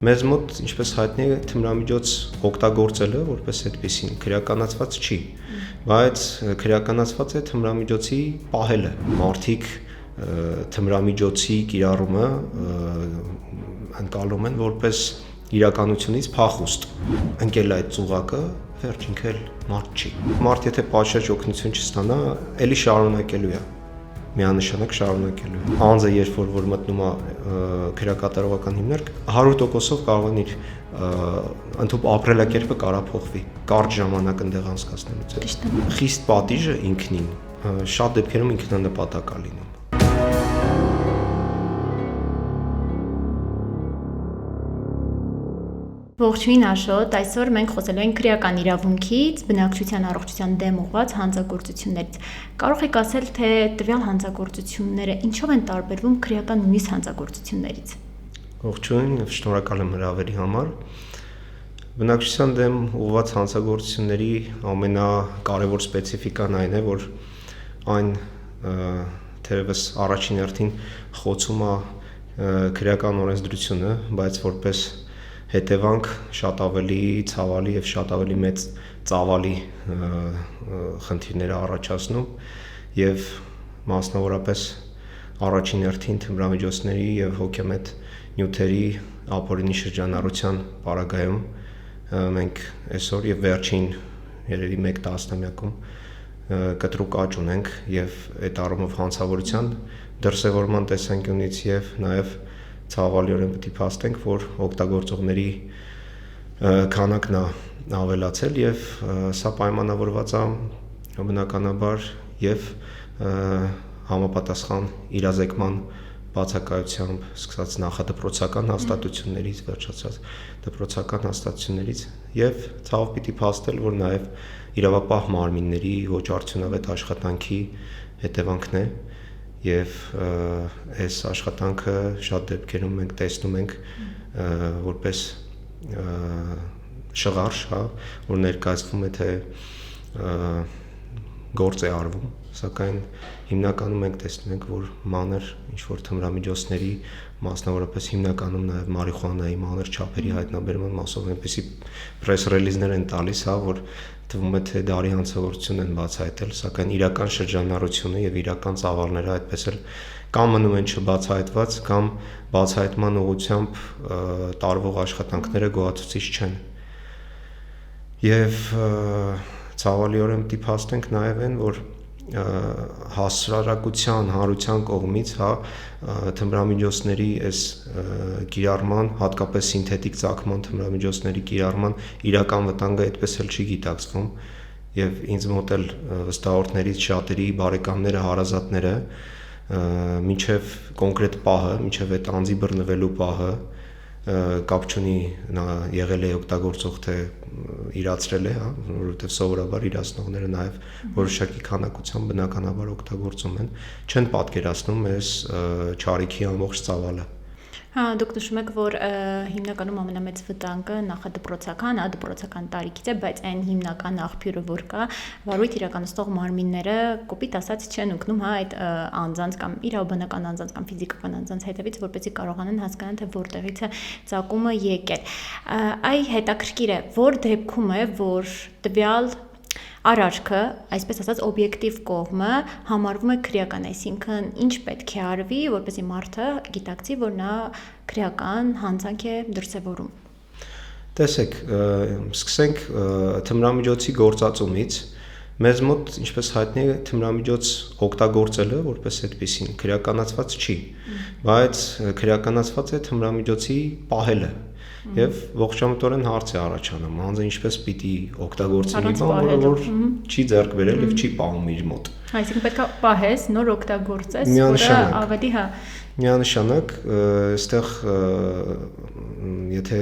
Մեզ մոտ, ինչպես հայտնի է, թմրամիջոց օգտագործելը որպես այդպեսին քրեականացված չի, բայց քրեականացված է թմրամիջոցի պահելը։ Մարդիկ թմրամիջոցի կիրառումը ընկալում են որպես իրականությունից փախուստ։ Ընկել այդ ծուղակը, վերջ ինքը մարդ չի։ Մարդ եթե պատշաճ օգնություն չստանա, էլի շարունակելու է։ Միանշանակ շարունակելու է։ Անձը երբ որ մտնում է քրեակատարողական հիմնարկ, 100%-ով կարող է իր ապրելակերպը կարա փոխվի, կարճ ժամանակ ընդեղ անցկացնելուց։ Խիստ պատիժը ինքնին շատ դեպքերում ինքնանպատակ է լինում։ Ողջույն Աշոտ, այսօր մենք խոսելու ենք քրեական իրավունքից, բնակչության առողջության դեմ ուղղված հանցագործություններից։ Կարող եք ասել, թե տվյալ հանցագործությունները ինչով են տարբերվում քրեական մյուս հանցագործություններից։ Ողջույն, շնորհակալ եմ հրավերի համար։ Բնակչության դեմ ուղղված հանցագործությունների ամենակարևոր սպეციფիկան այն է, որ այն թերևս առաջին հերթին խոցում է քրեական օրենսդրությունը, բայց որպես հետևանք շատ ավելի ցավալի եւ շատ ավելի մեծ ծավալի խնդիրներ առաջացնում եւ մասնավորապես առաջին հերթին թմրամիջոցների եւ հոգեմետ նյութերի ապօրինի շրջանառության պարագայում մենք այսօր եւ վերջին երևի 1 տասնամյակում կտրուկ աճ ունենք եւ այդ առումով հանցավորության դրսևորման տեսանկյունից եւ նաեւ ցավալիորեն պետք է փաստենք, որ օգտագործողների քանակն է ավելացել եւ սա պայմանավորված է բնականաբար եւ համապատասխան իրազեկման բացակայությամբ սկսած նախադպրոցական հաստատություններից վերջացած դպրոցական հաստատություններից եւ ցավով պիտի փաստել, որ նաեւ իրավապահ մարմինների ոչ արդյունավետ աշխատանքի հետևանքն է եւ այս աշխատանքը շատ դեպքերում մենք տեսնում ենք որպես շղարշ, որ ներկայացվում է թե գործ է արվում, սակայն հիմնականում մենք տեսնում ենք, որ մանր ինչ-որ թմրամիջոցների, մասնավորապես հիմնականում նաև մարիխուանայի մանր չափերի հայտնաբերման մասով այնպեսի պրես ռելիզներ են տալիս, որ թվում է թե դարի հանցագործություն են բացահայտել, սակայն իրական շրջանառությունը եւ իրական ծավալները այդպես էլ կամ մնում են չբացահայտված, կամ բացահայտման ուղղությամբ տարվող աշխատանքները գոհացուցիչ չեն։ Եվ ցավալիորեն պիտի փաստենք նաեւ այն, որ հասարակության հանրության կողմից թմրամիջոցների այս կիրառման, հատկապես սինթետիկ ծագման թմրամիջոցների կիրառման իրական վտանգը այդպես էլ չի գիտակցվում եւ ինձ մոտ էլ վստահորդներից շատերի բարեկամները, հարազատները մինչեւ կոնկրետ պահը, մինչեւ այդ անձի բռնվելու պահը կապ չունի նա եղել է օգտագործող թե իրացրել է, որովհետև սովորաբար իրացնողները նաև որոշակի քանակությամբ բնականաբար օգտագործում են, չեն պատկերացնում այս չարիքի ամբողջ ծավալը։ Դուք նշում եք, որ հիմնականում ամենամեծ վտանգը նախադպրոցական, դպրոցական տարիքից է, բայց այն հիմնական աղբյուրը, որ կա, վարույթ իրականացնող մարմինները կոպիտ ասած չեն ընկնում այդ անձանց կամ իրավաբանական անձանց կամ ֆիզիկական անձանց հետևից, որպեսզի կարողանան հասկանալ, թե որտեղից է ծագումը եկել։ Այ հետաքրքիր է, որ դեպքում է, որ տվյալ արարքը, այսպես ասած, օբյեկտիվ կողմը համարվում է քրեական, այսինքն ինչ պետք է արվի, որպեսզի մարդը գիտակցի, որ նա քրեական հանցանք է դրսևորում։ Տեսեք, սկսենք թմրամիջոցի գործածումից։ Մեզ մոտ, ինչպես հայտնի է, թմրամիջոց օգտագործելը որպես այդպեսին քրեականացված չի, բայց քրեականացված է թմրամիջոցի պահելը։ Եվ ողջամտորեն հարց է առաջանում, անձը ինչպես պիտի օգտագործի մի բան, որը որ չի ձեռք բերել եւ չի պահում իր մոտ։ Այսինքն պետք է պահես, նոր օգտագործես, որը ավելի միանշանակ այստեղ եթե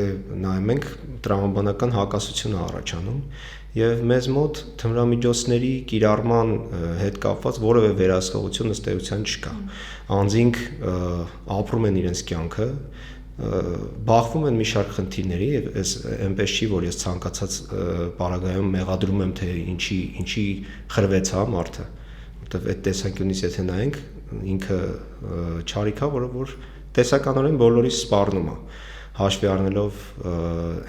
նայում ենք տրամաբանական հակասություն է առաջանում եւ մեզ մոտ թմրամիջոցների կիրառման հետ կապված որևէ վերահսկողություն ըստ էության չկա։ Անձինք ապրում են իրենց կյանքը, բախվում են մի շարք խնդիրների եւ այնպես չի, որ ես ցանկացած պարագայում մեղադրում եմ, թե ինչի խրվեց մարդը, որտեվ այդ տեսանկյունից եթե նայենք, ինքը չարիք է, որը որ տեսականորեն բոլորիս սպառնում է։ հաշվի առնելով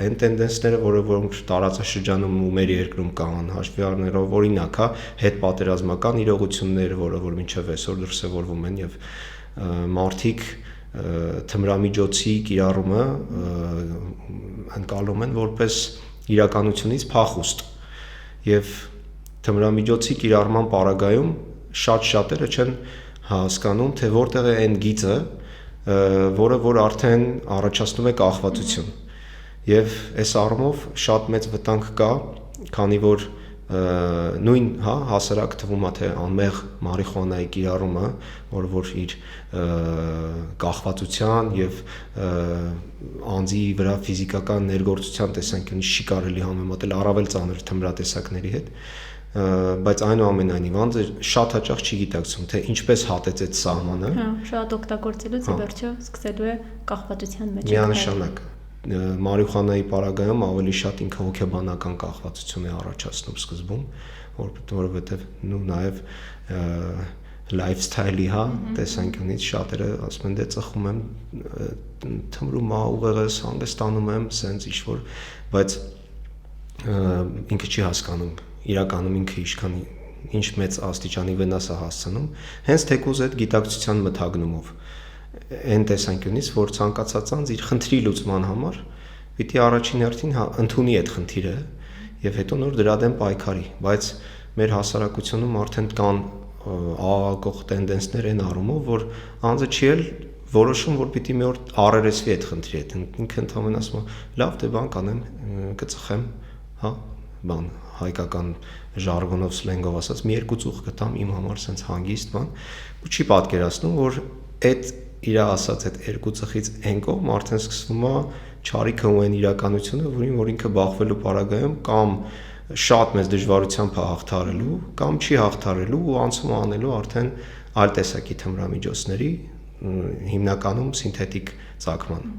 այն տենդենսները, որոնք տարածաշրջանում ու մեր երկրում կան, հաշվի առնելով օրինակ, հետ պատերազմական իրողություններ, որ մինչև այսօր դրսևորվում են եւ մարդիկ թմրամիջոցի կիրառումը ընկալում են որպես իրականությունից փախուստ եւ թմրամիջոցի կիրառման պարագայում շատերը չեն հասկանում, թե որտեղ է այն գիծը, որ արդեն առաջացնում է կախվածություն։ Եվ այս առումով շատ մեծ վտանգ կա, քանի որ նույն հասարակ թվում է թե անմեղ մարիխուանայի կիրառումը, որ իր կախվածության եւ անձի վրա ֆիզիկական ներգործության տեսանկյունից չի կարելի համեմատել առավել ծանր թմրատեսակների հետ, բայց այնուամենայնիվ անձը շատ հաճախ չի գիտակցում, թե ինչպես հատեց այդ սահմանը։ Շատ օգտագործելուց ի վերջո սկսելու է կախվածության մեջ։ Միանշանակ մարիխուանայի պարագայում ավելի շատ ինքը հոգեբանական կախվածություն է առաջացնում սկզբում, որովհետև նաև lifestyle-ի տեսանկյունից շատերը ասում են դե ծխում եմ, թմրում ա, ուղեղս հանգստանում եմ, սենց ինչ-որ, բայց ինքը չի հասկանում, իրականում ինքը ինչ մեծ աստիճանի վնաս է հասցնում, հենց թեկուզ այդ գիտակցության մթագնումով այն տեսանկյունից, որ ցանկացած անձ իր խնդրի լուծման համար պիտի առաջին հերթին ընդունի այդ խնդիրը եւ հետո նոր դրա դեմ պայքարի, բայց մեր հասարակությունում արդեն կան աղաղակող տենդենսներ այն առումով, որ անձը չի էլ որոշում, որ պիտի մի օր առերեսվի այդ խնդրի հետ, ինքը ընդհանրապես ասում է, լավ, դե բան կանեմ, կծխեմ, բան հայկական ժարգոնով սլենգով ասած, մի երկու ծուխ կտամ իմ համար sense հանգիստ բան, ու չի պատկերացնում, որ այդ իր ասած այդ երկու ծխից այն կողմ արդեն սկսվում է չարիքը ու այն իրականությունը, որ ինքը բախվելու պարագայում կամ շատ մեծ դժվարությամբ է հաղթարելու, կամ չի հաղթարելու ու անցում անելու արդեն այլ տեսակի թմրամիջոցների, հիմնականում սինթետիկ ծագման։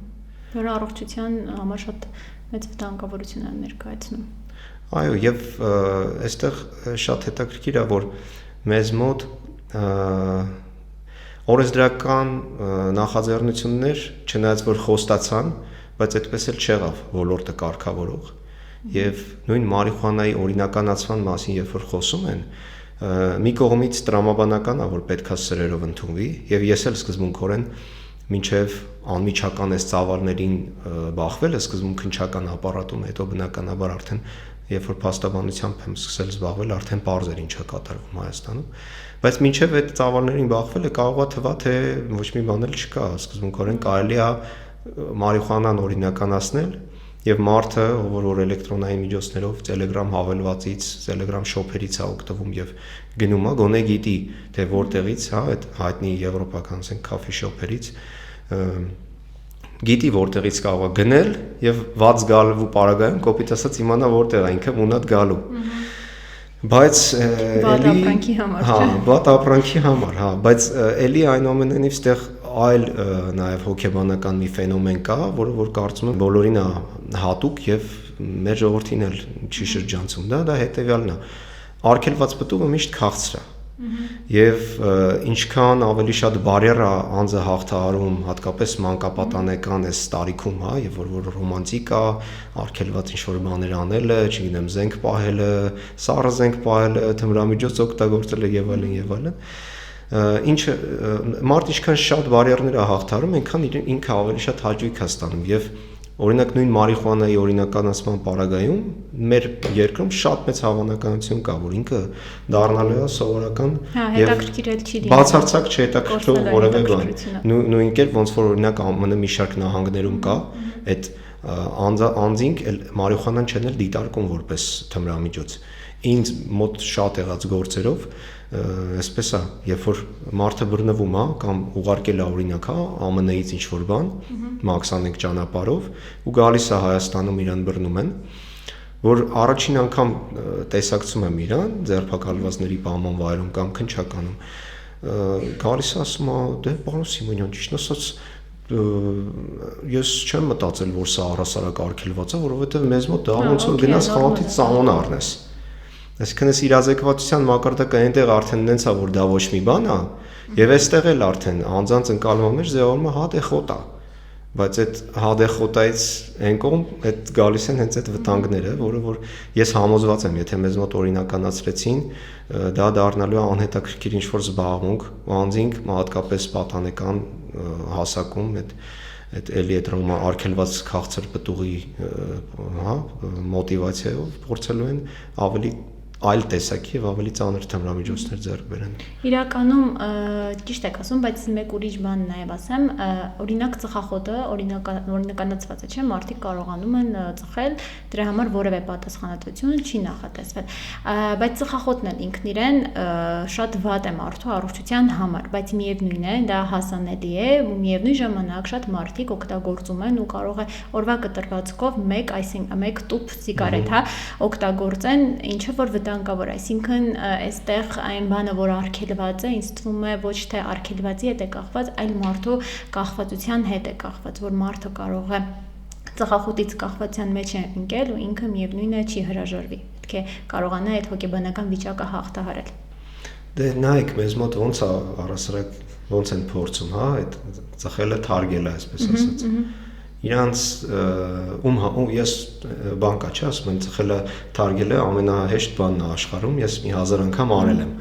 Որը առողջության համար շատ մեծ վտանգավորություն է ներկայացնում։ Այո, եւ այստեղ շատ հետաքրքիր է, որ մեզ մոտ օրենսդրական նախաձեռնություններ, չնայած որ խոստացան, բայց այդպես էլ չեղավ ոլորտը կարգավորող եւ նույն մարիխուանայի օրինականացման մասին երբ որ խոսում են, մի կողմից տրամաբանական է, որ պետքա սրերով ընդունվի եւ ես էլ սկզբունքորեն մինչեւ անմիջական այս ծավալներին բախվելը սկզբում քնչական ապարատում, հետո բնականաբար արդեն երբ որ փաստաբանությամբ եմ սկսել զբաղվել, արդեն պարզ էր ինչա կատարվում Հայաստանում, բայց մինչև այդ ծավալներին բախվելը կարող է թվա թե ոչ մի բան էլ չկա, սկզբունքորեն կարելի է մարիխուանան օրինականացնել եւ մարդը, որ էլեկտրոնային միջոցներով Telegram հավելվածից, Telegram շոփերից է օգտվում եւ գնում է, գոնե գիտի թե որտեղից, այդ հայտնի եվրոպական ասենք քաֆի շոփերից գիտի որտեղից կարող է գնել եւ ված գալու պարագայում կոպիտ ասած իմանա որտեղ է ինքը մունատ գալու։ Բայց վատ ապրանքի համար, բայց էլի այնուամենայնիվ ստեղ այլ նաեւ հոգեբանական մի ֆենոմեն կա, որ կարծում եմ բոլորին է հատուկ եւ մեր ժողովրդին էլ չի շրջանցում, դա հետեւյալն է։ Արգելված պտուղը միշտ քաղցր է։ Եվ ինչքան ավելի շատ բարեր է անձը հաղթահարում, հատկապես մանկապատանեկան այս տարիքում, եւ որ ռոմանտիկ է, արգելված ինչ-որ բաներ անելը, չգիտեմ, զենք պահելը, սառը զենք պահելը, թմրամիջոց օգտագործելը եւ այլն, ինչը մարդ ինչքան շատ բարերներ է հաղթահարում, այնքան ինքը ավելի շատ հաճույք է ստանում եւ օրինակ նույն մարիխուանայի օրինականացման պարագայում մեր երկրում շատ մեծ հավանականություն կա, որ ինքը դառնալու է սովորական եւ բացարձակ չհետաքրքրող որևէ բան։ Նույն կերպ ոնց որ օրինակ ԱՄՆ մի շարք նահանգներում կա, այդ անձինք մարիխուանան չեն էլ դիտարկում որպես թմրամիջոց։ Ինձ մոտ շատ եղած գործերով այսպես է, երբ որ մարդը բռնվում է կամ ուղարկել է օրինակ ԱՄՆ-ից ինչ-որ բան, մաքսանենք ճանապարհով ու գալիս է Հայաստանում իրան բռնում են, որ առաջին անգամ տեսակցում եմ իրան ձերբակալվածների պահման վայրում կամ քնչականում, գալիս է ասում է, դե պարոն Սիմոնյան, ճիշտ ասած ես չեմ մտածել, որ սա առհասարակ արգելված է, որովհետև մեզ մոտ դա ոնց որ գնաս խանութից ծամոն առնես։ Այսինքն այս իրազեկվածության մակարդակը այնտեղ արդեն նենց է, որ դա ոչ մի բան է, եւ այստեղ էլ արդեն անձանց ընկալման մեջ ձևավորվում է հա դե խոտ է։ բայց այդ հադեխոտայից այն կողմ այդ գալիս են հենց այդ վտանգները, որը որ ես համոզված եմ, եթե մեզ մոտ օրինականացրեցին, դա դառնալու է անհետաքրքիր ինչ-որ զբաղմունք, ու անձինք հատկապես պատանեկան հասակում այդ էլի այդ արգելված քաղցր պտուղի մոտիվացիայով փորձելու են ավելի այլ տեսակի եւ ավելի ծանր թմրամիջոցներ ձեռք բերեն։ Իրականում ճիշտ եք ասում, բայց մեկ ուրիշ բան նաեւ ասեմ, օրինակ ծխախոտը օրինականացված է, չէ՞, մարդիկ կարողանում են ծխել, դրա համար որևէ պատասխանատվություն չի նախատեսվել։ Բայց ծխախոտն էլ ինքն իրեն շատ վատ է մարդու առողջության համար, բայց միևնույն է, դա հասանելի է ու միևնույն ժամանակ շատ մարդիկ օգտագործում են ու կարող է օրվա կտրվածքով մեկ տուփ սիգարետ, օգտագործեն, ինչը որ վտանգավոր, այսինքն այստեղ այն բանը, որ արգելված է, ինձ թվում է ոչ թե արգելվածի հետ է կախված, այլ մարդու կախվածության հետ է կախված, որ մարդը կարող է ծխախոտից կախվածության մեջ է ընկել ու ինքը միևնույն է չի հրաժարվի, պետք է կարողանա այդ հոգեբանական վիճակը հաղթահարել։ Դե նայեք, մեզ մոտ ոնց է առասարակ ոնց են փորձում, այդ ծխելը թարգելը, այսպես ասած։ Իրանց ես բան կա, չէ, ասում եմ ծխելը թարգելը ամենահեշտ բանն է աշխարհում, ես մի 1000 անգամ արել եմ։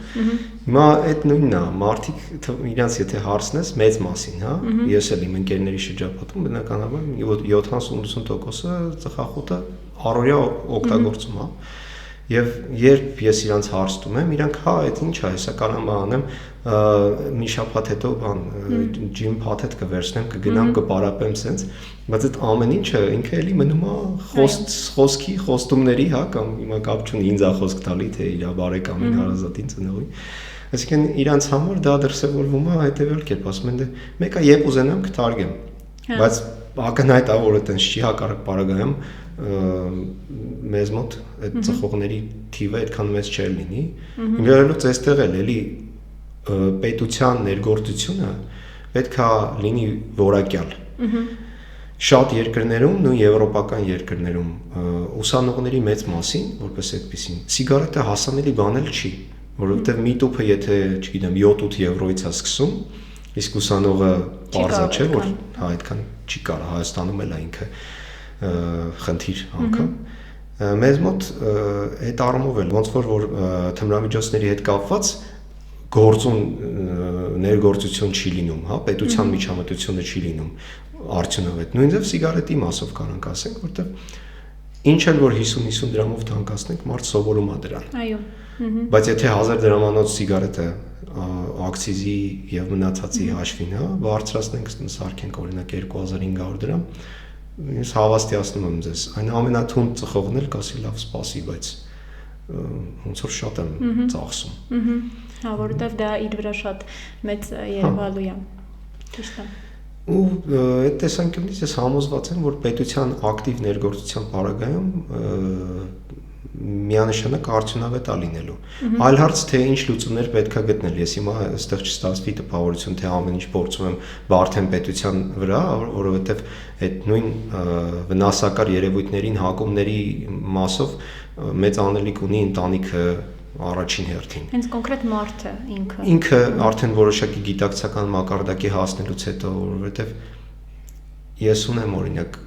Հիմա այդ նույնն է, մարդիկ իրանց եթե հարցնես մեծ մասին, ես էլ իմ ընկերների շրջապատում բնականաբար 70-80%-ը ծխախոտը առօրյա օգտագործում, Եվ երբ ես իրանց հարցնում եմ, իրանք այդ ինչ է, հեսա կանամ անեմ, մի շաբաթ հետո ջիմ փաթեթ կվերցնեմ, կգնամ, կպարապեմ սենց, բայց այդ ամեն ինչը ինքը էլի մնում է խոսքի, խոստումների, կամ հիմա կապ չունի ինձ է խոսք տալի, թե իր բարեկամին, հարազատին, ծնողին։ Այսինքն իրանց համար դա դրսևորվում է հետևյալ կերպ, ասում են դե մեկը երբ ուզենամ կթարգեմ, բայց ակնհայտ է, որ այդպես չի, հակառակ պարագայում մեզ մոտ այդ ծխողների թիվը այդքան մեծ չէ լինի։ Ինքնուրույն այստեղ էլ էլի պետության ներգործությունը պետք է լինի որակյալ։ Շատ երկրներում, նույն եվրոպական երկրներում ուսանողների մեծ մասին, որպես այդպեսին, սիգարետը հասանելի բան էլ չի, որովհետև մի տուփը եթե, չգիտեմ, 7-8 եվրոից է սկսում, իսկ ուսանողը պարզ չէ, որ այդքան չի կարող, Հայաստանում էլ է ինքը խնդիր անգամ մեզ մոտ այդ առումով էլ ոնց որ թմրամիջոցների հետ կապված գործուն ներգործություն չի լինում, պետության միջամտությունը չի լինում արդյունավետ։ Նույնիսկ սիգարետի մասով կարանք ասենք, որտեղ ինչ էլ որ 50-50 դրամով թանկացնենք, մարդ սովորում է դրան։ Այո։ Բայց եթե 1000 դրամանոց սիգարետը ակցիզի եւ մնացածի հաշվին, բարձրացնենք, սարքենք օրինակ 2500 դրամ, ես հավաստիացնում եմ ձեզ, այն ամենաթունդ ծխողն էլ կասի լավ սպասի, բայց ոնց որ շատ եմ ծախսում։ Որովհետև դա իր վրա շատ մեծ երևալու է։ Ճիշտ է։ Ու այդ տեսանկյունից ես համոզված եմ, որ պետության ակտիվ ներգործության պարագայում միանշանակ արդյունավետ է լինելու։ Այլ հարց թե ինչ լուծումներ պետք է գտնել։ Ես հիմա այստեղ չստացվի տպավորություն, թե ամեն ինչ փորձում եմ բարդեմ պետության վրա, որովհետև այդ նույն վնասակար երևույթներին հակումների մասով մեծ անելիք ունի ընտանիքը առաջին հերթին։ Հենց կոնկրետ մարդը ինքը արդեն որոշակի գիտակցական մակարդակի հասնելուց հետո, որովհետև ես ունեմ օրինակ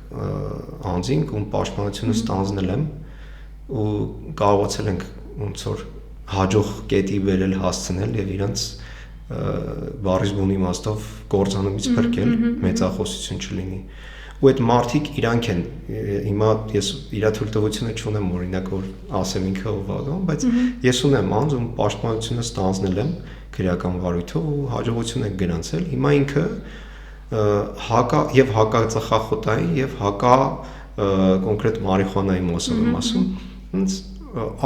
անձինք, ում պաշտպանությունը ստանձնել եմ ու կարողացել ենք ոնց որ հաջող կետի վերել հասցնել եւ իրանց բառից բուն իմաստով կործանումից փրկել, մեծախոսություն չլինի։ Ու այդ մարդիկ իրանք են, հիմա ես իր թույլտվությունը չունեմ օրինակ որ ասեմ ինքը ով է, բայց ես ունեմ անձ ում պաշտպանությունը ստանձնել եմ քրեական վարույթով ու հաջողություն եք գրանցել։ Հիմա ինքը հակածխախոտային եւ հակա կոնկրետ մարիխուանայի մասով եմ ասում, հենց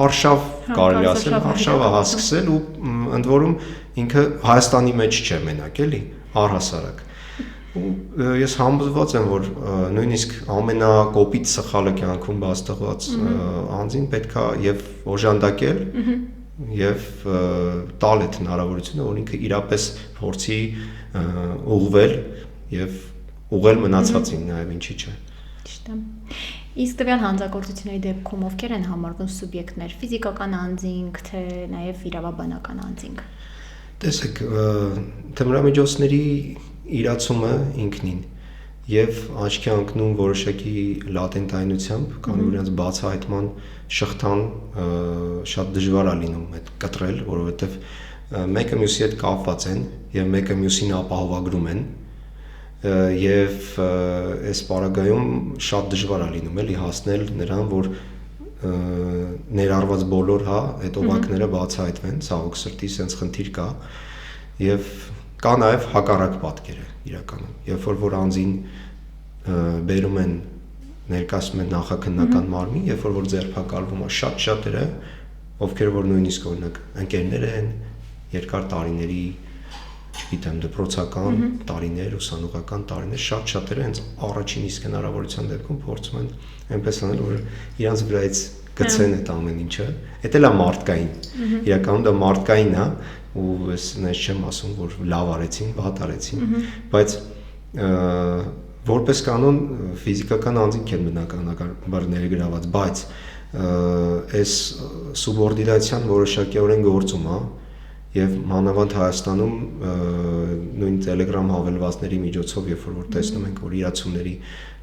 արշավ կարելի ասել, արշավը հասկսել ու ընդ որում ինքը Հայաստանի մեջ չէ մենակ էլի, առհասարակ։ Ու ես համոզված եմ, որ նույնիսկ ամենակոպիտ սխալը կյանքում բաստեղված անձին պետք է եւ օժանդակել եւ տալ այդ հնարավորությունը, որ ինքը իրապես փորձի ուղղվել եւ ուղղել մնացածին նաեւ ինչի՞ չէ։ Ճիշտ է։ Իսկ տվյալ հանցագործությունների դեպքում ովքեր են համարվում սուբյեկտներ, ֆիզիկական անձինք, թե նաեւ իրավաբանական անձինք։ Տեսեք, թմրամիջոցների իրացումը ինքնին եւ աչքի ընկնում որոշակի լատենտայնությամբ, քանի որ իրենց բացահայտման շղթան շատ դժվար է լինում այդ կտրել, որովհետեւ մեկը մյուսի հետ կապված են եւ մեկը մյուսին ապահովագրում են եւ այս պարագայում շատ դժվար է լինում էլի հասնել նրան, որ ներառված բոլոր այդ օղակները բացահայտվեն, ցավոք սրտի sense խնդիր կա եւ կա նաեւ հակառակ պատկերը իրականում, երբ որ անձին բերում են ներկայացնում են նախաքննական մարմին, երբ որ ձերբակալվում է շատերը, ովքեր որ նույնիսկ օրինակ ընկերներ են, երկար տարիների չգիտեմ, դպրոցական տարիներ, ուսանողական տարիներ, շատերը հենց առաջին իսկ հնարավորության դեպքում փորձում են այնպես անել, որ իրանց վրայից գցեն այդ ամեն ինչը։ Դա էլ է մարդկային։ Իրականում դա մարդկային է, ու ես նես չեմ ասում, որ լավ արեցին, վատ արեցին, բայց որպես կանոն ֆիզիկական անձինք են բնականաբար ներգրաված, բայց այս սուբորդինացիան որոշակիորեն գործում է եւ մանավանդ Հայաստանում նույն Telegram հավելվածների միջոցով, երբ որ տեսնում ենք, որ իրացումների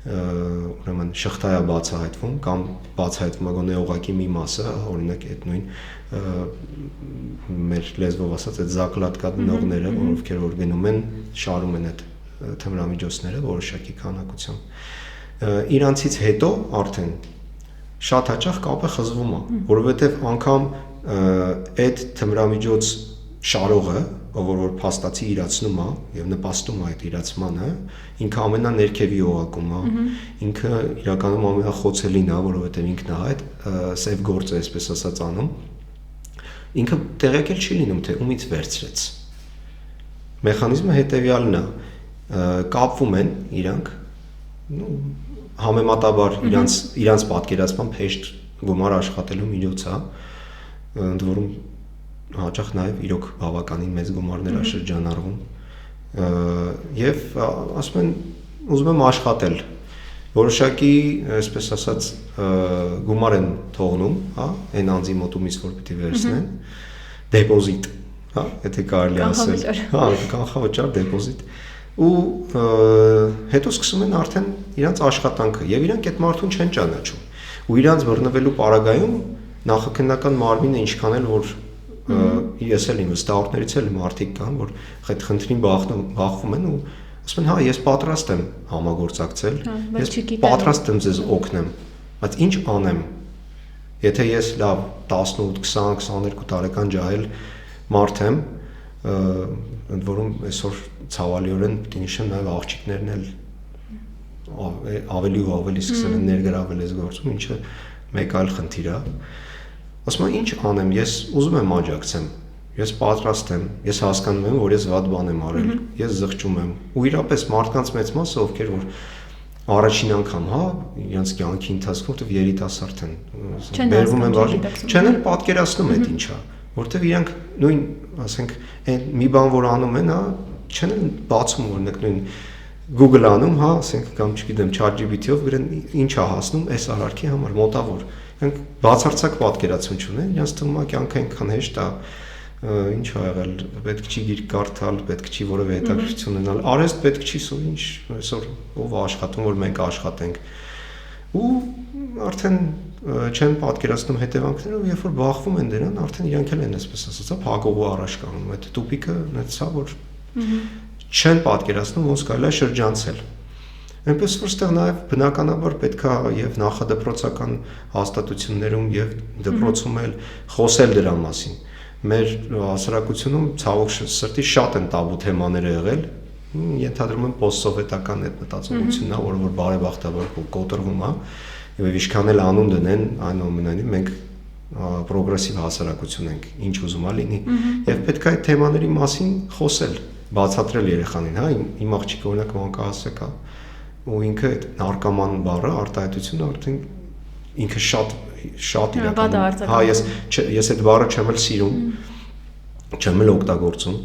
ուրեմն շղթա է բացահայտվում կամ բացահայտվում է գոնե օղակի մի մասը, օրինակ այդ նույն մեր լեզվով ասած այդ զակլատկա դնողները, ովքեր որ գնում են, շարում են այդ թմրամիջոցները որոշակի քանակությամբ։ Իրանցից հետո արդեն շատ հաճախ կապը խզվում է, որովհետեւ անգամ այդ թմրամիջոց շարողը, ով որ փաստացի իրացնում է եւ նպաստում է այդ իրացմանը, ինքը ամենաներքևի օղակում է, ինքը իրականում ամենախոցելին է, որովհետեւ ինքն է այդ սև գործը, այսպես ասած անում, ինքը տեղյակ չի լինում, թե ումից վերցրեց։ Մեխանիզմը հետեւյալն է, կապվում են իրանք, համեմատաբար իրանց պատկերացմամբ հեշտ գումար աշխատելու միջոց է, ընդ որում հաճախ նաև իրոք բավականին մեծ գումարներ է շրջանառվում եւ ասում են ուզում եմ աշխատել որոշակի այսպես ասած գումար են թողնում, այն անձի մոտումից որ պիտի վերցնեն դեպոզիտ, եթե կարելի ասել, կանխավճար դեպոզիտ ու հետո սկսում են արդեն իրանց աշխատանքը եւ իրանք այդ մարդուն չեն ճանաչում ու իրանց բռնվելու պարագայում նախաքննական մարմինը ինչքան էլ որ ես էլ իմ վստահորդներից էլ մարդիկ կան, որ այդ խնդրին բախվում են ու ասում են, հա, ես պատրաստ եմ համագործակցել, ես պատրաստ եմ ձեզ օգնեմ, բայց ինչ անեմ, եթե ես լավ 18, 20, 22 տարեկան ջահել մարդ եմ, ընդ որում այսօր ցավալիորեն պիտի նշեմ նաև աղջիկներն էլ ավելի ու ավելի սկսել են ներգրավել այս գործում, ինչը մեկ այլ խնդիր է։ Ասում եմ, ինչ անեմ, ես ուզում եմ աջակցեմ, ես պատրաստ եմ, ես հասկանում եմ, որ ես վատ բան եմ արել, ես զղջում եմ, ու իրապես մարդկանց մեծ մասը, ովքեր որ առաջին անգամ, իրենց կյանքի ընթացքում դեռ երիտասարդ են, բերվում են բաժին, չեն էլ պատկերացնում այդ ինչա, որտեվ իրանք նույն, ասենք, մի բան որ անում են, չեն էլ բացում օրինակ նույն Google անում, ասենք, կամ չգիտեմ, ChatGPT-ով գրեն ինչ է հասնում այս արարքի համար մոտավոր Նրանք բացարձակ պատկերացում չունեն, իրենց թվում է կյանքը այնքան հեշտ է, ինչ ա եղել, պետք չի գիրք կարդալ, պետք չի որևէ հետաքրքրություն ունենալ, արեստ պետք չի, ինչ այսօր ով աշխատում, որ մենք աշխատենք։ Ու արդեն չեն պատկերացնում հետևանքները, ու երբ որ բախվում են դրան, արդեն իրանք էլ են այսպես ասած, փակողու առաջ կանգնում, այդ տուպիկը նեցա, որ չեն պատկերացնում ոնց կարելի է շրջանցել։ Այնպես որ ստեղ նաև բնականաբար պետքա եւ նախադպրոցական հաստատություններում եւ դպրոցում էլ խոսել դրա մասին։ Մեր հասարակությունում ցավոք սրտի շատ են տաբու թեմաները եղել, ենթադրում եմ պոստսովետական այդ մտածողությունն է, որ բարեբախտաբար կոտրվում է եւ ինչքան էլ անուն դնեն, այնուամենայնիվ մենք պրոգրեսիվ հասարակություն ենք, ինչ ուզում է լինի եւ պետքա այդ թեմաների մասին խոսել, բացատրել երեխանին, իմ աղջիկը օրինակ մանկահասակ է ու ինքը այդ նարկոման բառը արտահայտությունը արդեն ինքը շատ իրական ես այդ բառը չեմ էլ սիրում չեմ էլ օգտագործում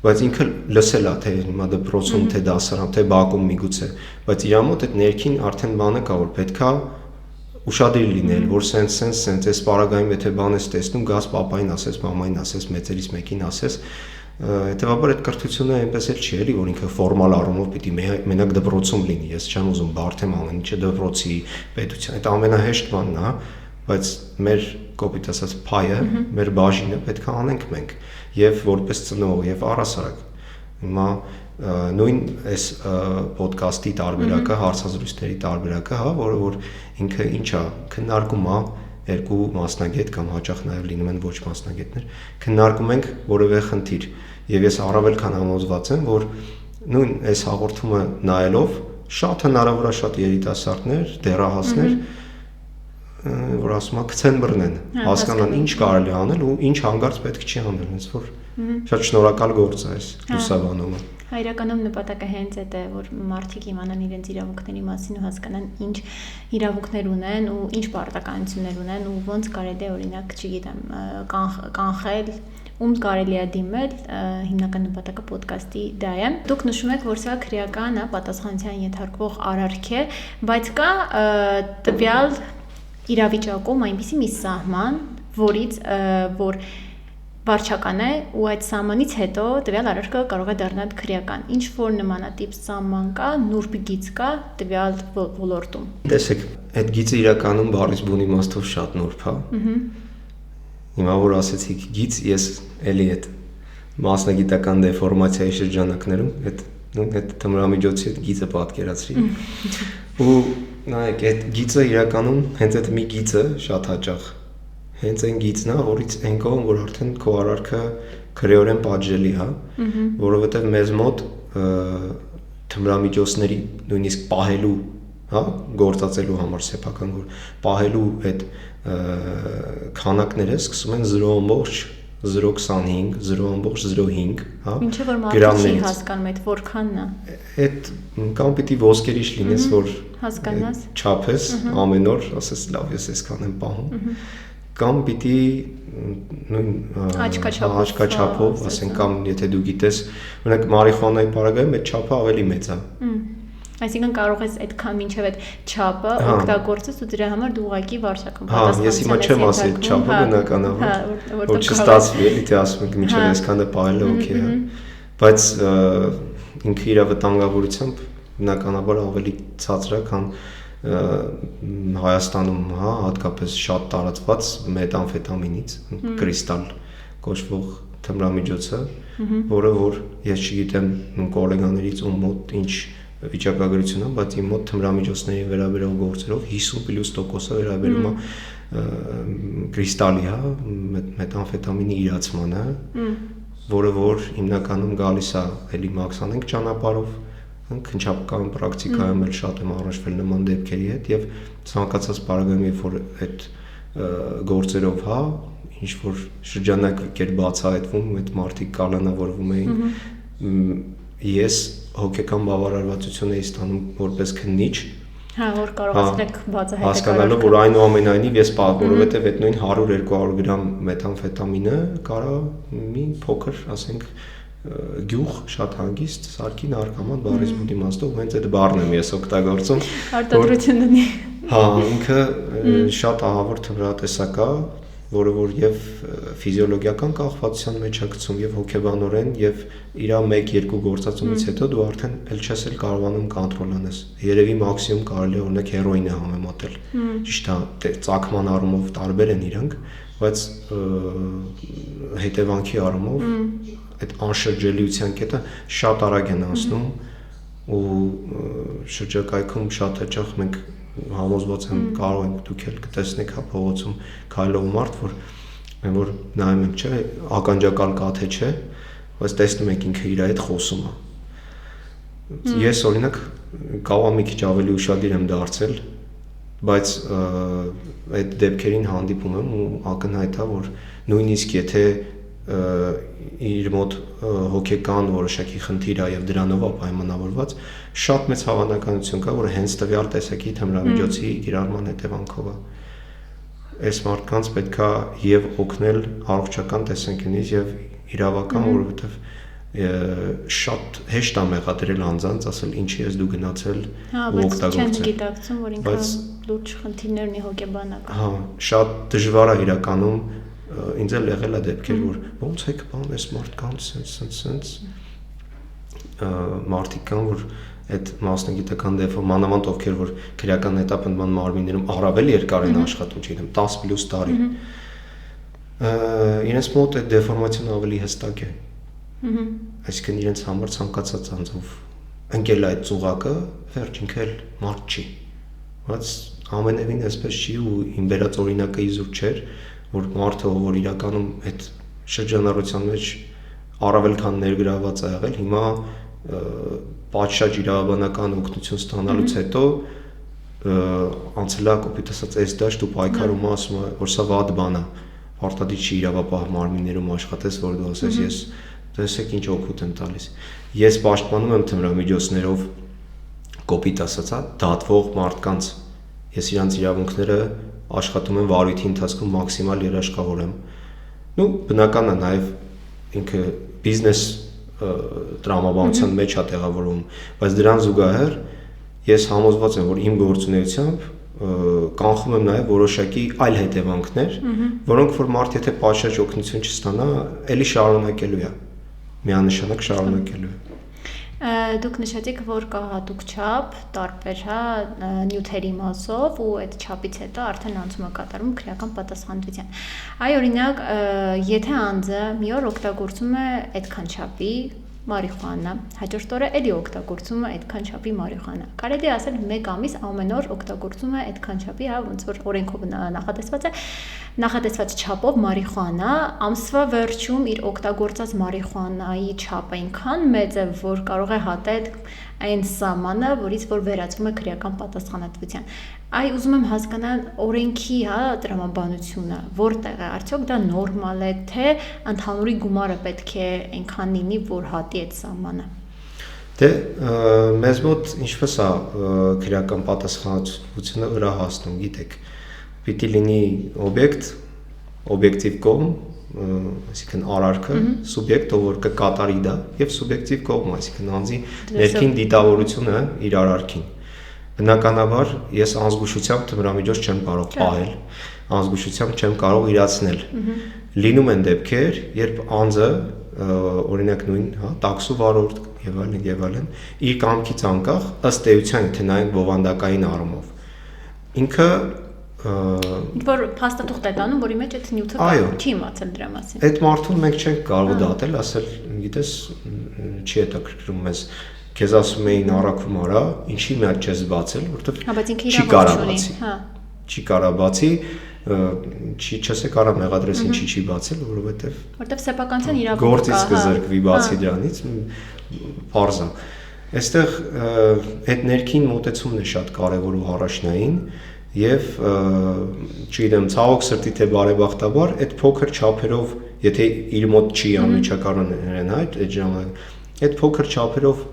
բայց ինքը լսել է թե հիմա դպրոցում թե դասարանում թե բակում միգուցե բայց իր մոտ այդ ներքին արդեն բանը կա որ պետքա ուշադիր լինել որ սենց այս պարագայում եթե բան ես տեսնում գաս papayin ասես մամային ասես մեծերից մեկին ասես Հետևաբար այդ կրթությունը այնպես էլ չի էլի, որ ինքը ֆորմալ առումով պիտի մենակ դպրոցում լինի։ Ես չեմ ուզում բարթեմ ամեն ինչը դպրոցի, պետության, այդ ամենահեշտ բանն է, բայց մեր կոպիտ ասած փայը, մեր բաժինը պետք է անենք մենք եւ որպես ծնող եւ առասարակ։ Հիմա նույն այս ոդկասթի տարբերակը, հարցազրույցների տարբերակը, հա, որ ինքը ինչա քննարկում է երկու մասնագետ կամ հաճախ նաև լինում են ոչ մասնագետներ, քննարկում ենք որևէ խնդիր եւ ես առավել քան համոզված եմ, որ նույն այս հաղորդումը նայելով շատ հնարավոր է շատ երիտասարդներ, դեռահասներ, որ ասում են գցեն բռնեն, հասկանան ինչ կարելի անել ու ինչ հանգարց պետք չի անել, հենց որ շատ շնորհակալ գործ է այս լուսաբանումը։ Իրականում նպատակը հենց այդ է, որ մարդիկ իմանան իրենց իրավունքների մասին ու հասկանան ինչ իրավունքներ ունեն ու ինչ պարտականություններ ունեն ու ոնց կարելի է օրինակ, չգիտեմ, կանխել, ում կարելի է դիմել, հիմնական նպատակը ոդկասթի դա է։ Դուք նշում եք, որ սա քրեական է, պատասխանատվության ենթարկվող արարք է, բայց կա տվյալ իրավիճակում այնպիսի մի սահման, որից որ վարչական է ու այդ սահմանից հետո տվյալ արարքը կարող է դառնալ քրեական։ Ինչ որ նմանատիպ սահման կա, նուրբ գիծ կա տվյալ ոլորտում։ Տեսեք, այդ գիծը իրականում բառից բուն իմաստով շատ նուրբ է։ Հիմա որ ասեցիք գիծ, ես էլի այդ մասնագիտական դեֆորմացիայի շրջանակներում այդ թմրամիջոցի այդ գիծը պատկերացրի։ Ու նայեք, այդ գիծը իրականում հենց այդ մի գիծը շատ հաճախ հենց այն գիծն է, որից այն կողմ, որ արդեն քո արարքը քրեորեն պատժելի է, որովհետև մեզ մոտ թմրամիջոցների նույնիսկ պահելու, հա, գործածելու համար սեփական որ պահելու այդ քանակները սկսում են 0.025, 0.05, հա, ինչը որ մարդը չի հասկանում այդ որքանն է։ Այդ կամ պիտի ոսկերիչ լինես, որ հասկանաս, չափես ամեն օր, ասես լավ, ես այսքան եմ պահում։ Կամ պիտի նույն աչքաչափով, ասենք, կամ եթե դու գիտես, օրինակ մարիխուանայի պարագայում այդ չափը ավելի մեծ է։ Այսինքն կարող ես այդքան մինչև այդ չափը օգտագործես ու դրա համար դու ուղղակի վարչական պատասխանատվություն ես հիմա չեմ ասի այդ չափը բնականաբար, որ չստացվի, էլի թե ասում եք մինչև այսքանը պահելը օքեյ է, բայց ինքը իր վտանգավորությամբ բնականաբար ավելի ցածր է, քան Հայաստանում, հա, հատկապես շատ տարածված մեթամֆետամինից, կրիստալ կոչվող թմրամիջոցը, որը որ ես չգիտեմ կոլեգաներից ում մոտ ինչ վիճակագրություն է, բայց իմ մոտ թմրամիջոցների վերաբերող գործերով 50+% վերաբերում է կրիստալի, հա, մեթամֆետամինի իրացմանը, որը որ հիմնականում գալիս է էլի մաքսանենք ճանապարհով քնչապական պրակտիկայում էլ շատ եմ առնչվել նման դեպքերի հետ եւ ցանկացած պարագայում երբ որ այդ գործերով հա ինչ որ շրջանակ կեր բացահայտվում այդ մարդիկ կալանավորվում էին ես հոգեկան բավարարվածություն էի ստանում որպես քննիչ հա որ կարողացեք բացահայտել հասկանալով որ այնուամենայնիվ ես որովհետեւ այդ նույն 100-200 գրամ մեթամֆետամինը կարա մի փոքր ասենք գյուղ շատ հանգիստ սարքի նարկոման բառից բուն իմաստով հենց այդ բառն եմ ես օգտագործում արտադրություն ունի հա ինքը շատ ահավոր թմրատեսակ է որը որ եւ ֆիզիոլոգիական կախվածության մեջ է գցում եւ հոգեբանորեն եւ իր 1-2 գործածումից հետո դու արդեն էլ չես էլ կարողանում կոնտրոլ անես երևի մաքսիմում կարելի է օրինակ հերոինը համեմատել ճիշտ է ծագման առումով տարբեր են իրանք բայց հետևանքի առումով այդ անշրջելիության կետը շատ արագ են անցնում ու շրջակայքում շատ հաճախ մենք համոզված եմ կարող ենք դուք էլ կտեսնեք հա փողոցում քայլող մարդ որ նայում եք չէ ականջակալ կաթե չէ բայց տեսնում եք ինքը իր հետ խոսում է ես օրինակ կարող մի քիչ ավելի ուշադիր եմ դարձել բայց այդ դեպքերին հանդիպում եմ ու ակնհայտ է որ նույնիսկ եթե իր մոտ հոգեկան որոշակի խնդիր է եւ դրանով է պայմանավորված շատ մեծ հավանականություն կա որ հենց տվյալ տեսակի թմրամիջոցի կիրառման հետևանքով է այս մարդկանց պետքա եւ օգնել առողջական տեսանկյունից եւ իրավական որովհետեւ շատ հեշտ է մեղադրել անձանց ասել ինչի ես դու գնացել ու օգտագործել չեն գիտակցում որ ինքը լուրջ խնդիրներ ունի հոգեբանական հա շատ դժվար է իրականում ինձ էլ եղել է դեպքեր, որ ոնց եք բան էս մարդկանց սենց մարդիկ կան, որ այդ մասնագիտական դեպքում մանավանդ ովքեր որ քրեական հետապնդման մարմիններում առավել երկար են աշխատում, չգիտեմ, 10+ տարի։ Իրենց մոտ այդ դեֆորմացիան ավելի հստակ է։ Այսինքն իրենց համար ցանկացած անձով ընկել այդ ծուղակը, վերջ ինքը էլ մարդ չի։ Բայց ամենևին այսպես չի ու իմ վերած օրինակը իզուր չէր, որ մարդը որ իրականում այդ շրջանառության մեջ առավել քան ներգրաված է եղել, հիմա պատշաճ իրավաբանական օգնություն ստանալուց հետո անցել է կոպիտ ասած այս դաշտ ու պայքարում ասում է որ սա վատ բան է, պարտադիր չի իրավապահ մարմիններում աշխատես, որ դու ասես ես տեսեք ինչ օգուտ եմ տալիս։ Ես պաշտպանում եմ թմրամիջոցներով կոպիտ ասած դատվող մարդկանց, ես իրանց իրավունքները աշխատում եմ վարույթի ընթացքում մաքսիմալ երաշխավորեմ։ Բնական է նաև ինքը բիզնես տրամաբանության մեջ է տեղավորվում, բայց դրան զուգահեռ ես համոզված եմ, որ իմ գործունեությամբ կանխում եմ նաև որոշակի այլ հետևանքներ, որոնք որ մարդ եթե պատշաճ օգնություն չստանա, էլի շարունակելու է, միանշանակ շարունակելու է։ Դուք նշեցիք, որ կա հատուկ չափ, տարբեր նյութերի մասով ու այդ չափից հետո արդեն անցում է կատարում քրեական պատասխանատվության։ Այ օրինակ, եթե անձը մի օր օգտագործում է այդքան չափի մարիխուանա, հաջորդ օրը էլի օգտագործում է այդքան չափի մարիխուանա։ Կարելի է ասել 1 ամիս ամեն օր օգտագործում է այդքան չափի, ոնց որ օրենքով նախատեսված չափով մարիխուանա, ամսվա վերջում իր օգտագործած մարիխուանայի չափը այնքան մեծ է, որ կարող է հատել այն սահմանը, որից որ վերածվում է քրեական պատասխանատվության։ Այ ուզում եմ հասկանալ օրենքի, տրամաբանությունը, որտեղ է, արդյոք դա նորմալ է, թե ընդհանուրի գումարը պետք է այնքան լինի, որ հատի այդ սահմանը։ Դե մեզ մոտ ինչպես է քրեական պատասխանատվությունը վրա հասնում, գիտեք, պիտի լինի օբյեկտիվ կողմ, այսինքն արարքը, սուբյեկտը, որ կկատարի դա, եւ սուբյեկտիվ կողմը, այսինքն անձի ներքին դիտավորությունը իր արարքին։ Բնականաբար ես անզգուշությամբ թմրամիջոց չեմ կարող պահել, անզգուշությամբ չեմ կարող իրացնել։ Լինում են դեպքեր, երբ անձը, օրինակ նույն, տաքսու վարորդ եւ այլն, իր կամքից անկախ ըստ էության թե նայենք բովանդակային առումով, ինքը որ փաստաթուղթ է տանում, որի մեջ այդ նյութը չի իմացել դրա մասին։ Այդ մարդուն մենք չենք կարող դատել, ասել, գիտես, չի հետաքրքրում մեզ, քեզ ասում էին առաքում արա, ինչի մի հատ չես բացել, որովհետև չի կարա բացի, չես կարա մեղադրես ինչի չի բացել, որովհետև սեփականության իրավունք կա, գործից կզրկվի բացի դրանից, պարզ է։ Այստեղ այդ ներքին մոտեցումն է շատ կարևոր ու առաջնային եւ չգիտեմ ցավոք սրտի թե բարեբախտաբար այդ փոքր չափերով եթե իր մոտ չի անմիջականորեն այդ ժամանակ այդ փոքր չափերով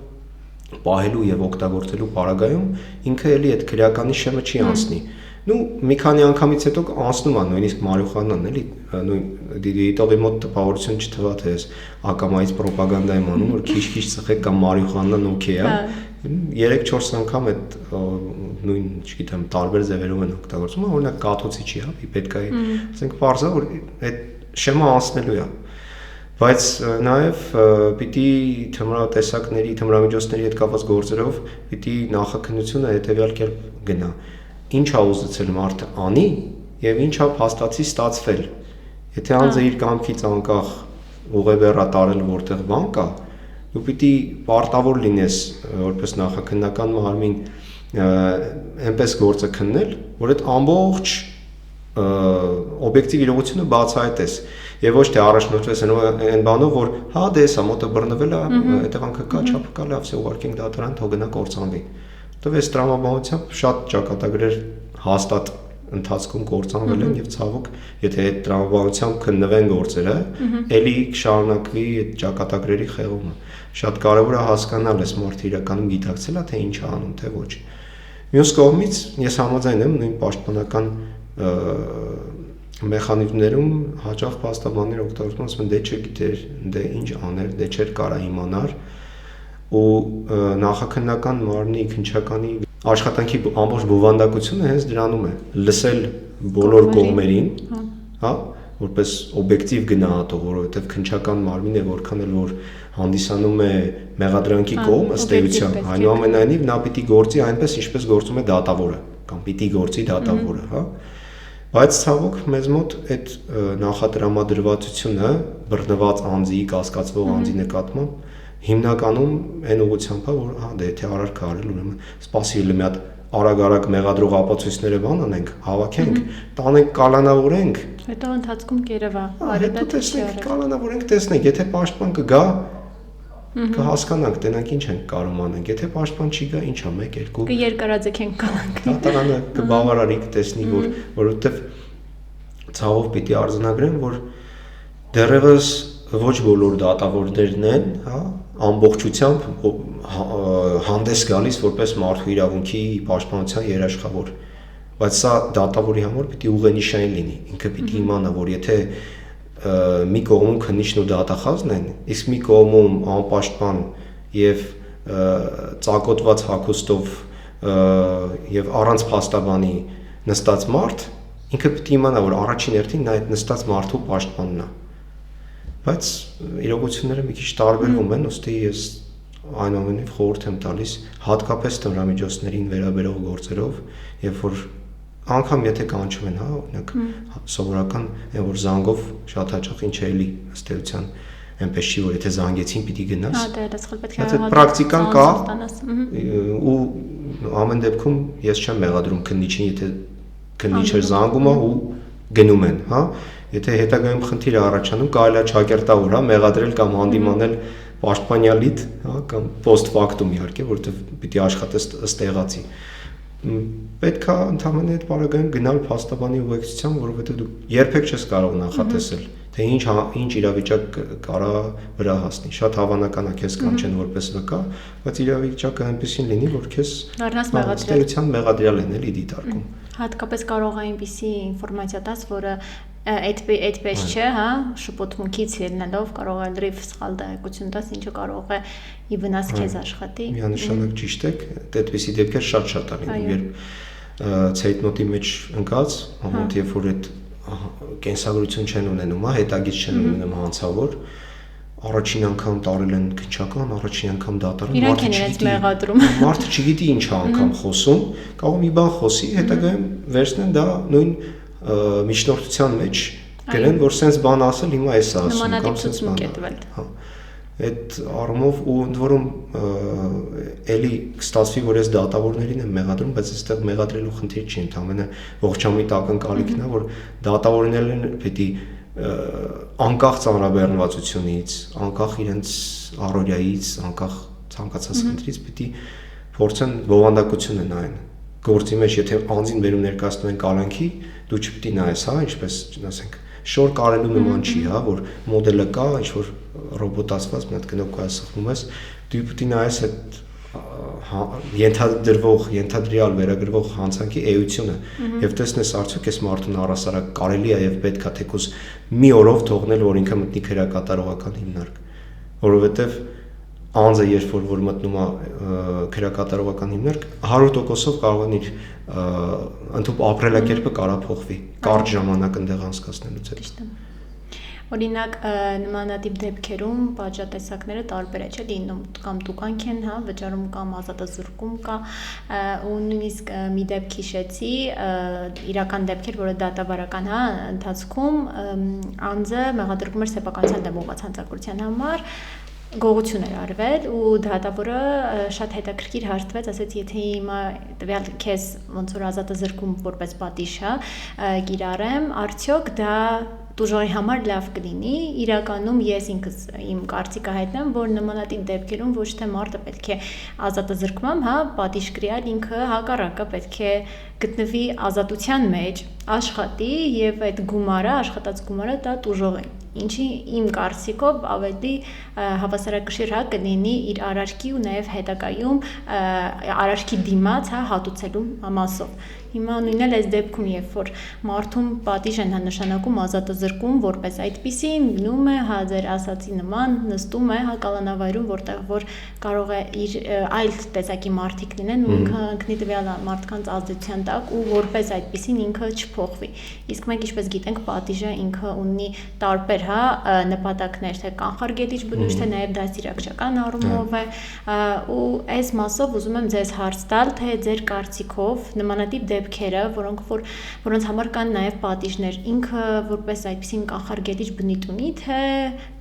պահելու եւ օգտագործելու պարագայում ինքը էլի այդ քրեականի շեմը չի անցնի մի քանի անգամից հետո անցնում է նույնիսկ մարիխուանան էլի նույն դիտողի մոտ տպավորություն չթվա թե ես ակամայից ռոպագանդա եմ անում որ քիչ-քիչ ծխեք կամ մարիխուանան օքեյ է 3-4 անգամ այդ նույն, չգիտեմ, տարբեր ձևերով են օգտագործում, օրինակ կաթոցի չի, պետք է, ասենք, պարզա, որ այդ շեմը անցնելու է։ Բայց նաև պիտի թմրատեսակների, թմրամիջոցների հետ կապված գործերով պիտի նախաքննությունը հետևյալ կերպ գնա։ Ինչ է ուզեցել մարդը անի եւ ինչ է փաստացի ստացվել։ Եթե անձը իր կամքից անկախ ուղեբեռ տարել որտեղ բան կա, դու պիտի պարտավոր լինես որպես նախաքննական մարմին այնպես գործը քննել, որ այդ ամբողջ օբյեկտիվ իրողությունը բացահայտես եւ ոչ թե առաջնորդվես այն բանով, որ հա դե սա մոտը բռնվել է, հետևանքը կա, չափը կա, լավ, սա ուղարկենք դատարան, թող գնա կործանվի։ Որտեւ այս տրամաբանությամբ շատ ճակատագրեր հաստատ ընթացքում կործանվել են եւ ցավոք, եթե այդ տրամաբանությամբ քննվեն գործերը, ելի կշարունակվի այդ ճակատագրերի խեղումը։ Շատ կարևոր է հասկանալ, այս մարդը իրականում գիտակցել է, թե ինչ է անում, թե ոչ։ Մյուս կողմից ես համաձայն եմ նույն պաշտպանական մեխանիզմներում հաճախ փաստաբաններ օգտագործում ասում են դե չգիտեր, դե ինչ աներ, դե չէր կարա իմանար ու նախաքննական մարմնի քննչականի աշխատանքի ամբողջ բովանդակությունը հենց դրանում է լսել բոլոր կողմերին, հա, որպես օբյեկտիվ գնահատող, որովհետև քննչական մարմինը որքան էլ որ հանդիսանում է մեղադրանքի կողմ ըստ էության, այնուամենայնիվ նա պիտի գործի այնպես, ինչպես գործում է դատավորը, կամ պիտի գործի դատավորը, հա։ Բայց ցավոք մեզ մոտ այդ նախատրամադրվածությունը բռնված անձի, կասկածվող անձի նկատմամբ հիմնականում այն ուղղությամբ է, որ հա դե եթե արարք արել, ուրեմն սպասի մի հատ արագ մեղադրող ապացույցները բան անենք, հավաքենք, տանենք, կալանավորենք, հետո ընթացքում կերևա, հետո տեսնենք, կալանավորենք, տեսնենք, եթե պաշտպան կգա, կհասկանանք, տենանք ինչ ենք կարում անենք, եթե պաշտպան չի գա, ինչ ա 1-2 կերկարաձգենք կանանք։ Դատարանը կբավարարի, կտեսնի, որովհետև ցավով պիտի արձանագրեմ, որ դեռևս ոչ բոլոր դատավորներն են, հա, ամբողջությամբ հանդես գալիս որպես մարդու իրավունքի պաշտպանության երաշխավոր, բայց սա դատավորի համար պիտի ուղենիշային լինի, ինքը պիտի իմանա, որ եթե մի կողմում քննիչն ու դատախազն են, իսկ մի կողմում անպաշտպան եւ ծակոտված հագուստով եւ առանց փաստաբանի նստած մարդ, ինքը պիտի իմանա, որ առաջին հերթին նա այդ նստած մարդու պաշտպանն է։ Բայց իրողությունները մի քիչ տարբերվում են, ըստի ես այնուամենայնիվ խորհուրդ եմ տալիս հատկապես թմրամիջոցներին վերաբերող գործերով, երբ որ անգամ եթե կանչում են, հա, օրինակ սովորական այն որ զանգով շատ հաճախ ինչ է էլի ըստ էության այնպես չի որ եթե զանգեցին պիտի գնաս։ Հա, դա դասխալ պետք է այդ պրակտիկան կա ու ամեն դեպքում ես չեմ մեղադրում քննիչին, եթե քննիչը զանգում է ու գնում են, հա, եթե հետագայում խնդիր է առաջանում, կարելի է ճակերտավոր, հա, մեղադրել կամ հանդիմանել պաշտպանյալիդ, հա, կամ post factum իհարկե, որովհետև պիտի աշխատես ըստ եղածի։ Պետք է ընդհանրապես այդ բaragայում գնալ փաստաբանի ուղեկցությամբ, որովհետև դու երբեք չես կարող նախատեսել, թե ինչ իրավիճակ կարա վրա հասնի։ Շատ հավանական է քեզ կանչեն որպես վկա, բայց իրավիճակը այնպեսին լինի, որ քեզ մեղադրության մեղադրյալ են էլի դիտարկում։ Հատկապես կարող է այնպիսի ինֆորմացիա տաս, որը այդպես չէ, հա, շփոթմունքից ելնելով կարող է լրիվ սխալ տեղեկություն տաս, ինչը կարող է ի վնաս քեզ աշխատի։ Միանշանակ ճիշտ եք, այդպիսի դեպքեր շատ են լինում, երբ ցեյտնոտի մեջ ընկած, հոմոտ երբ որ այդ կենսագրություն չեն ունենում, հա, հետագից չեն ունենում հանցավոր, առաջին անգամ տարել են քննչական, առաջին անգամ դատարան, մարդը չգիտի ինչ է անգամ խոսում, կարող մի բան խոսի, հետագայում վերցնեն դա նույն միջնորդության մեջ գրեն, որ սենց բան ասել, հիմա էս է ասում, կամ սենց բան։ Հա։ Այդ առումով ու ընդ որում էլի կստացվի, որ ես դատավորներին եմ մեղադրում, բայց այստեղ մեղադրելու խնդիր չի, ընդհանրապես ողջամիտ ակնկալիքն է, որ դատավորներն պիտի անկախ ծանրաբեռնվածությունից, անկախ իրենց առօրյայից, անկախ ցանկացած խնդրից պիտի փորձեն բովանդակությունը նայեն։ Գործի մեջ եթե անձին վերում ներկայացնում են կալանքի, դու չպիտի նայես, հա, ինչպես ասենք, շոր կարելու նման չի, հա, որ մոդելը կա, ինչ որ ռոբոտացված մի հատ գնով կայացնում ես, դու պիտի նայես այդ ենթադրյալ վերագրվող հանցանքի էությունը եւ տեսնես արդյոք այս մարդուն առասարակ կարելի է եւ պետք է թեկուզ մի օրով թողնել, որ ինքը մտնի քրեակատարողական հիմնարկ, որովհետեւ անձը երբ որ մտնում է քրեակատարողական հիմնարկ 100%-ով կարող է իր ընդհանուր ապրելակերպը կարա փոխվի կարճ ժամանակ այնտեղ անցկացնելուց հետո։ Օրինակ նմանատիպ դեպքերում պատժատեսակները տարբեր է, չէ՞ լինում, կամ տուկանք են, հա, վճարում կամ ազատազրկում կա, ու նույնիսկ մի դեպք հիշեցի, իրական դեպքեր, որը դատավարական, հա, ընթացքում անձը մեղադրվում էր սեփականության դեմ ուղղված հանցագործության համար, գողություն էր արվել ու դատավորը շատ հետաքրքիր հարցվեց, ասեց, եթե հիմա տվյալ քեզ ոնց որ ազատազրկում որպես պատիժ, հա, կիրառեմ, արդյոք դա տուժողի համար լավ կլինի, իրականում ես ինքս իմ կարծիքը հայտնեմ, որ նմանատիպ դեպքերում ոչ թե մարդը պետք է ազատազրկման, հա, պատիժ կրյալ, ինքը հակառակը պետք է գտնվի ազատության մեջ, աշխատի եւ այդ գումարը, աշխատած գումարը դա տուժողին, ինչի իմ կարծիքով ավելի հավասարակշիռ հա կլինի իր արարքի ու նաեւ հետագայում արարքի դիմաց հա հատուցելու մասով։ հիմա նույնն էլ այս դեպքում, երբ որ մարդուն պատիժ են նշանակում ազատազրկում, որպես այդպիսին գնում է, հա ձեր ասացի նման նստում է, հա կալանավայրում, որտեղ որ կարող է իր այլ տեսակի մարդիկ լինեն, ու ինքը ընկնի տվյալ մարդկանց ազդեցության տակ ու որպես այդպիսին ինքը չփոխվի։ Իսկ մենք ինչպես գիտենք, պատիժը ինքը ունի տարբեր, հա, նպատակներ, թե կանխարգելիչ բնույթ, թե նաև դաստիարակչական առումով է, ու այս մասով ուզում եմ ձեզ հարց տալ, թե ձեր կարծիքով նմանատիպ դեպքերը, որոնց համար կան նաև պատիժներ, ինքը որպես այդպիսին կանխարգելիչ բնույթ ունի, թե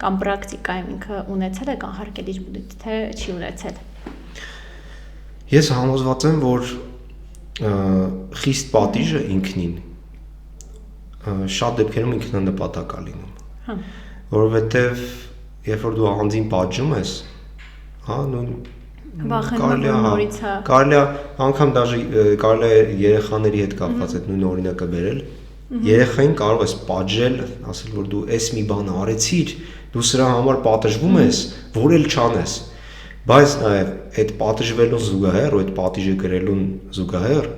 կամ պրակտիկայում ինքը ունեցել է կանխարգելիչ բնույթ, թե չի ունեցել։ Ես համոզված եմ, որ խիստ պատիժը ինքնին շատ դեպքերում ինքնանպատակ է լինում։ Հա։ Որովհետև երբ որ դու անձին պատժում ես, հա, կարելի է անգամ դաժե կարելի է երեխաների հետ կապված այդ նույն օրինակը բերել։ Երեխային կարող ես պատժել, ասել որ դու էս մի բան արեցիր, դու սրա համար պատժվում ես, որ էլ չանես։ Բայց նաև այդ պատժվելուն զուգահեռ, ու այդ պատիժը կրելուն զուգահեռ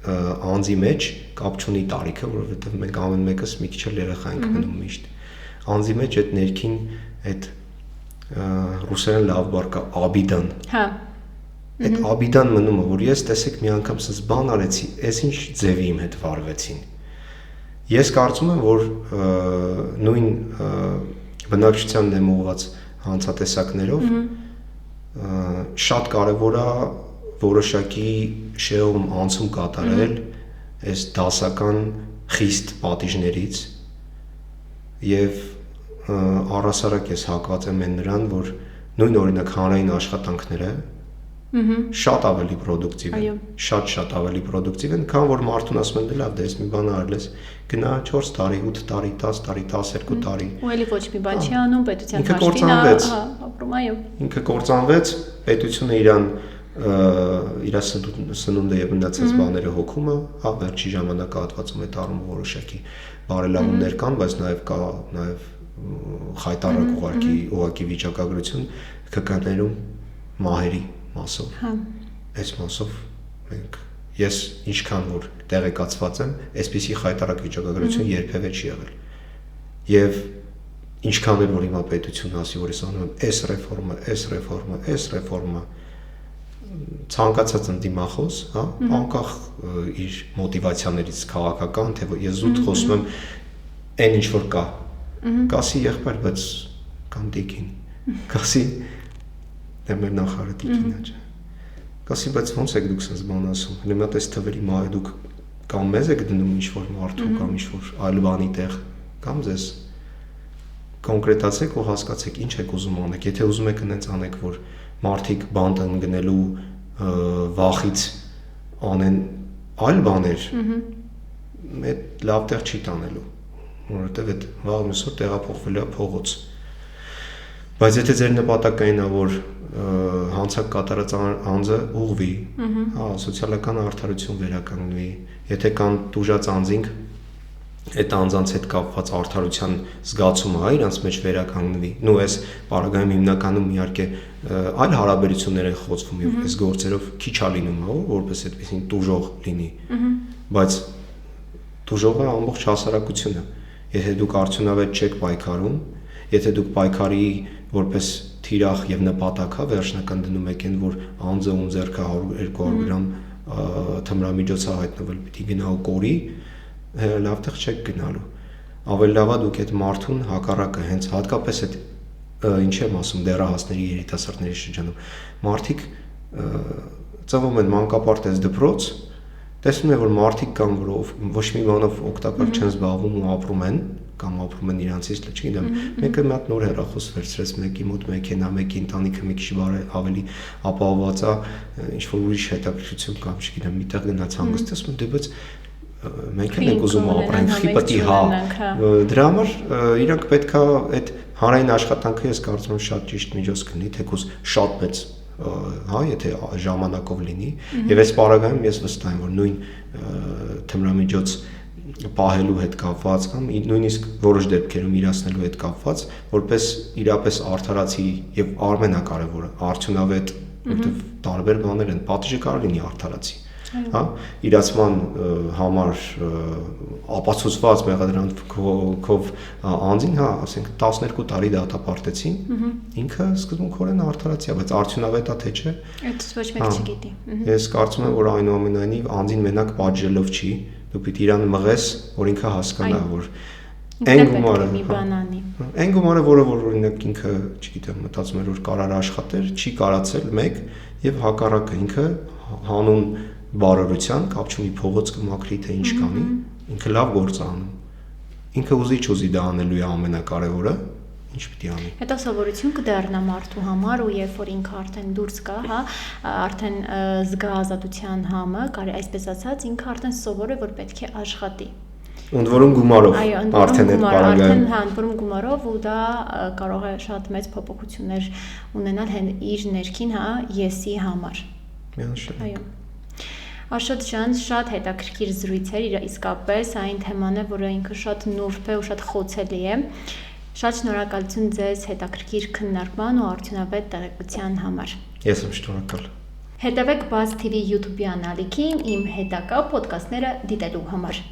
անձի մեջ կապ չունի տարիքը, որովհետև մենք ամեն մեկս մի քիչ էլ երեխա ենք մնում միշտ։ Անձի մեջ այդ ներքին այդ ռուսերեն լավ բառ կա աբիդան։ Հա։ Այդ աբիդան մնում է, որ ես տեսեք մի անգամ սենց բան արեցի, այս ինչ ձևի իմ հետ վարվեցին։ Ես կարծում եմ, որ նույն բնակչության դեմ ուղղված հանցատեսակներով շատ կարևոր է որոշակի շեղում անցում կատարել այս դասական խիստ պատիժներից եւ առասարակ ես հակված եմ նրան, որ նույն օրինակ հանրային աշխատանքները շատ ավելի պրոդուկտիվ են, շատ ավելի պրոդուկտիվ են, քան որ մարդուն ասում են լավ, դե ես մի բան արել ես, գնա 4 տարի, 8 տարի, 10 տարի, 12 տարի։ Ու էլի ոչ մի բան չի անում, պետության հաշվին ապրում, այո։ Ինքը կործանվեց, պետությունը իր սնունդը եւ մնացած բաները հոգում է, հա, վերջի ժամանակահատվածում այդ առումով որոշակի բարելավումներ կան, բայց նաեւ կա նաեւ խայտարակ ուղղակի վիճակագրություն ԿԿ-ներում մահերի մասով։ Հա։ Այս մասով ես ինչքան որ տեղեկացված եմ, այսպիսի խայտարակ վիճակագրություն երբևէ չի եղել։ Եվ ինչքան էլ որ հիմա պետությունը ասի, որ ես անում եմ այս ռեֆորմը, ցանկացած ընդդիմախոս, հա, անկախ իր մոտիվացիաներից քաղաքական, թե ես զուտ խոսում եմ այն ինչ որ կա։ Կասի եղբայր, բայց կամ դիկին, կասի դե մեր նախարարը դիկին է, կասի, բայց ոնց եք դուք sense բան ասում, հիմա տես թվերի մահը դուք կամ մեզ եք դնում ինչ-որ մարդու կամ ինչ-որ այլ բանի տեղ, կամ ձեզ կոնկրետացեք ու հասկացեք ինչ եք ուզում անեք, եթե ուզում եք այնց անեք, որ մարդիկ բանտ ընկնելու վախից անեն այլ բաներ, այդ լավ տեղ չի տանելու, որովհետև այդ վաղ մյուսօր տեղափոխվելու է փողոց։ Բայց եթե ձեր նպատակն է, որ հանցակ կատարած անձը ուղղվի, հա, սոցիալական արդարություն վերականգնվի, եթե կան տուժած անձինք, այդ անձանց հետ կապված արդարության զգացումը, հա, իրանց մեջ վերականգնվի։ Նու այս բaragայում հիմնականում իհարկե այլ հարաբերություններ են խոցվում եւ այս գործերով քիչ է լինում, հա, որպես այդպեսին տուժող լինի։ Բայց տուժողը ամբողջ հասարակությունը։ Եթե դուք արդյունավետ չեք պայքարում, եթե դուք պայքարի որպես թիրախ եւ նպատակա վերջնական դնում եք այն, որ անձը ում ձեռքը 100-200 գրամ թմրամիջոցը հայտնվել պիտի գնա ու կորի, լավ տեղ չեք գնալու։ Ավելի լավ է դուք այդ մարդուն հակառակը հենց հատկապես այդ ինչ եմ ասում դեռահասների երիտասարդների շրջանում մարդիկ ծնվում են մանկապարտեզ դպրոց, տեսնում են որ մարդիկ կան որ ոչ մի բանով օգտակար չեն զբաղվում ու ապրում են կամ ապրում են իրանցից չգիտեմ մեկը մի հատ նոր հեռախոս վերցրեց մեկի մոտ մեքենա մեկի ընտանիքը մի քիչ ավելի ապահովված է ինչ որ ուրիշ հետաքրքրություն կամ չգիտեմ միտեղ գնաց հանգստացում դե բայց մենք ենք ուզում ապրենք խիպտի հա դրա համար իրանք պետքա այդ հանրային աշխատանքը ես կարծում եմ շատ ճիշտ միջոց կլինի թեկուզ շատ մեծ հա եթե ժամանակով լինի եւ այս պարագայում ես վստահ եմ որ նույն թմրամիջոց պահելու հետ կապված կամ նույնիսկ որոշ դեպքերում իրացնելու հետ կապված որպես իրապես արդարացի եւ ամենակարևորը արդյունավետ որովհետեւ տարբեր բաներ են պատիժը կարող լինի արդարացի հա, իրացման համար ապացուցված մեղադրանքով անձին, հա, ասենք 12 տարի դատապարտեցին, ինքը սկզբունքորեն արդարացիա, բայց արդյունավետ է թե չէ։ Այդ ոչ մեկ չգիտի։ Ես կարծում եմ, որ այնուամենայնիվ անձին մենակ պատժելով չի, դու պիտի իրան մղես, որ ինքը հասկանա, որ այն գումարը, որը որ օրինակ ինքը, չգիտեմ, մտածում էր, որ կարար աշխատել, չի կարացել մեկ, եւ հակառակը ինքը հանուն բարօրության կապ չունի փողոց կմաքրի թե ինչ կանի, ինքը լավ գործ է անում։ Ինքը ուզի դա անելու է ամենակարևորը, ինչ պիտի անի։ Հետո սովորություն կդառնա մարդու համար ու երբ որ ինքը արդեն դուրս գա, հա, արդեն զգա ազատության համը, կարելի այսպես ասած, ինքը արդեն սովոր է, որ պետք է աշխատի։ Ընդ որում գումարով, արդեն այդ պարագայում, հա, ընդ որում գումարով ու դա կարող է շատ մեծ փոփոխություններ ունենալ իր ներքին, հա, եսի համար։ Միանշանակ։ Այո։ Աշոտ ջան, շատ հետաքրքիր զրույց էր, իսկապես այն թեման է, որը ինքը շատ նուրբ է ու շատ խոցելի է։ Շատ շնորհակալություն ձեզ հետաքրքիր քննարկման ու արդյունավետ տեղեկության համար։ Ես եմ շնորհակալ։ Հետևեք Buzz TV YouTube-յան ալիքին իմ հետագա ոդկասթները դիտելու համար։